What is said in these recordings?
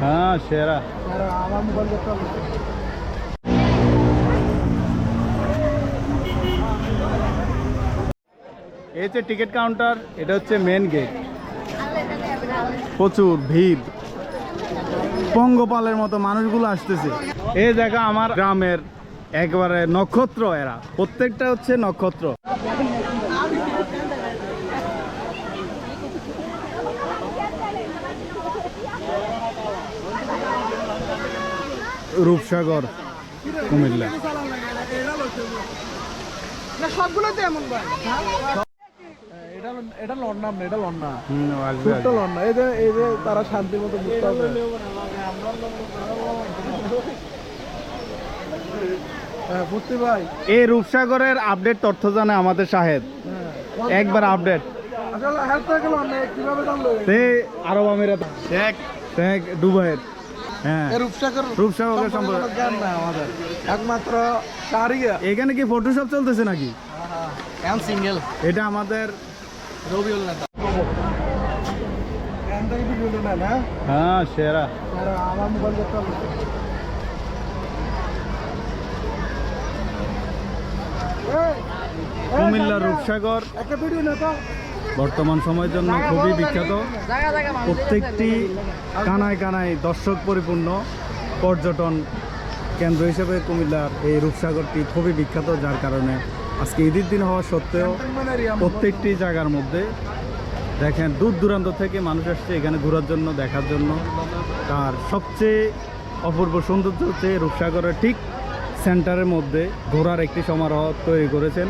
হ্যাঁ সেরা। এই যে টিকিট কাউন্টার, এটা হচ্ছে মেন গেট। প্রচুর ভিড়, পঙ্গপালের মতো মানুষগুলো আসতেছে। এই জায়গা আমার গ্রামের একবারে নক্ষত্র, এরা প্রত্যেকটা হচ্ছে নক্ষত্র। রূপসাগর কুমিল্লা। সবগুলোতে এমন এটা লন্ডা না, এটা লন্ডা ছোট্ট লন্ডা। এই যে তারা শান্তির মতো বুঝতে হবে। ভাই এই রূপসাগরের আপডেট তথ্য জানে আমাদের সাহেব, একবার আপডেট। আসলে হেল্প করে গেল না, কিভাবে জানলো? আরব আমিরাত, শেখ দুবাইয়ের। হ্যাঁ, রূপসাগরের সম্পর্কে জ্ঞান নাই আমাদের, একমাত্র শাহরিয়া। এখানে কি ফটোশপ চলতেছে নাকি? সিঙ্গেল এটা আমাদের রবিউল নেতা। হ্যাঁ সেরা। আমার মোবাইল দেখতে হবে। কুমিল্লার রূপসাগর একটা ভিডিও নেতা বর্তমান সময়ের জন্য খুবই বিখ্যাত। প্রত্যেকটি কানায় কানায় দর্শক পরিপূর্ণ পর্যটন কেন্দ্র হিসেবে কুমিল্লার এই রূপসাগরটি খুবই বিখ্যাত, যার কারণে আজকে ঈদের দিন হওয়া সত্ত্বেও প্রত্যেকটি জায়গার মধ্যে দেখেন দূর দূরান্ত থেকে মানুষ আসছে এখানে ঘোরার জন্য, দেখার জন্য। তার সবচেয়ে অপূর্ব সৌন্দর্য হচ্ছে রূপসাগরের ঠিক সেন্টারের মধ্যে ঘোরার একটি সমারোহ তৈরি করেছেন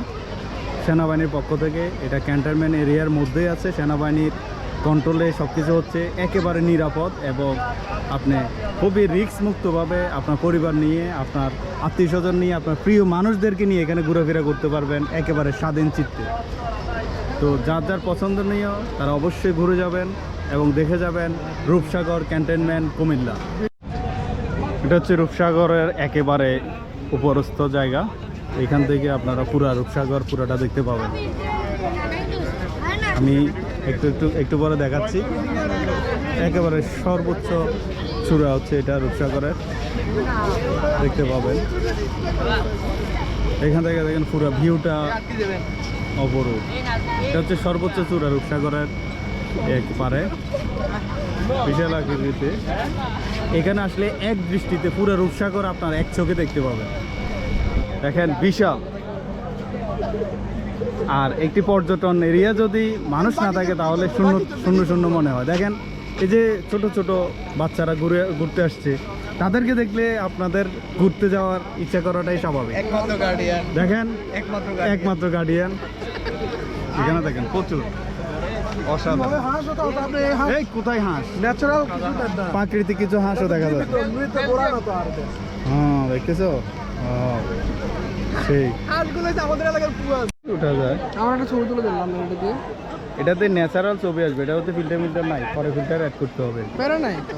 সেনাবাহিনীর পক্ষ থেকে। এটা ক্যান্টনমেন্ট এরিয়ার মধ্যেই আছে, সেনাবাহিনীর কন্ট্রোলে সব কিছু হচ্ছে, একেবারে নিরাপদ এবং আপনি খুবই রিস্ক মুক্তভাবে আপনার পরিবার নিয়ে, আপনার আত্মীয় স্বজন নিয়ে, আপনার প্রিয় মানুষদেরকে নিয়ে এখানে ঘোরাফেরা করতে পারবেন একেবারে স্বাধীন চিত্তে। তো যার যার পছন্দনীয় তারা অবশ্যই ঘুরে যাবেন এবং দেখে যাবেন রূপসাগর ক্যান্টনমেন্ট কুমিল্লা। এটা হচ্ছে রূপসাগরের একেবারে উপরস্থ জায়গা, এখান থেকে আপনারা পুরা রূপসাগর পুরাটা দেখতে পাবেন। আমি একটু পরে দেখাচ্ছি। একেবারে সর্বোচ্চ চূড়া হচ্ছে এটা রূপসাগরের, দেখতে পাবেন। এখান থেকে দেখেন পুরো ভিউটা অপরূপ। এটা হচ্ছে সর্বোচ্চ চূড়া রূপসাগরের একবারে বিশাল আকৃতিতে। এখানে আসলে এক দৃষ্টিতে পুরো রূপসাগর আপনার এক চোখে দেখতে পাবেন। দেখেন বিশাল। আর একটি পর্যটন এরিয়া যদি মানুষ না থাকে তাহলে শূন্য শূন্য শূন্য মনে হয়। দেখেন এই যে ছোট ছোট বাচ্চারা ঘুরতে আসছে, তাদেরকে দেখলে আপনাদের ঘুরতে যাওয়ার ইচ্ছা করাটাই স্বাভাবিক। একমাত্র গার্ডিয়ান, দেখেন একমাত্র গার্ডিয়ান। এখানে দেখেন প্রচুর অসাধারণ। এই কোথায় হাঁস? ন্যাচারাল প্রাকৃতিক কিছু হাঁসও দেখা যায়। হ্যাঁ দেখতেছো, সেই হাঁসগুলো আমাদের এলাকার পুরো উঠা যায়। আমার একটা ছবি তুলে দিলাম এটা দিয়ে। এটাতে ন্যাচারাল ছবি আসবে, এটা হতে ফিল্টার নাই, পরে ফিল্টার অ্যাড করতে হবে। প্যারা নাই তো।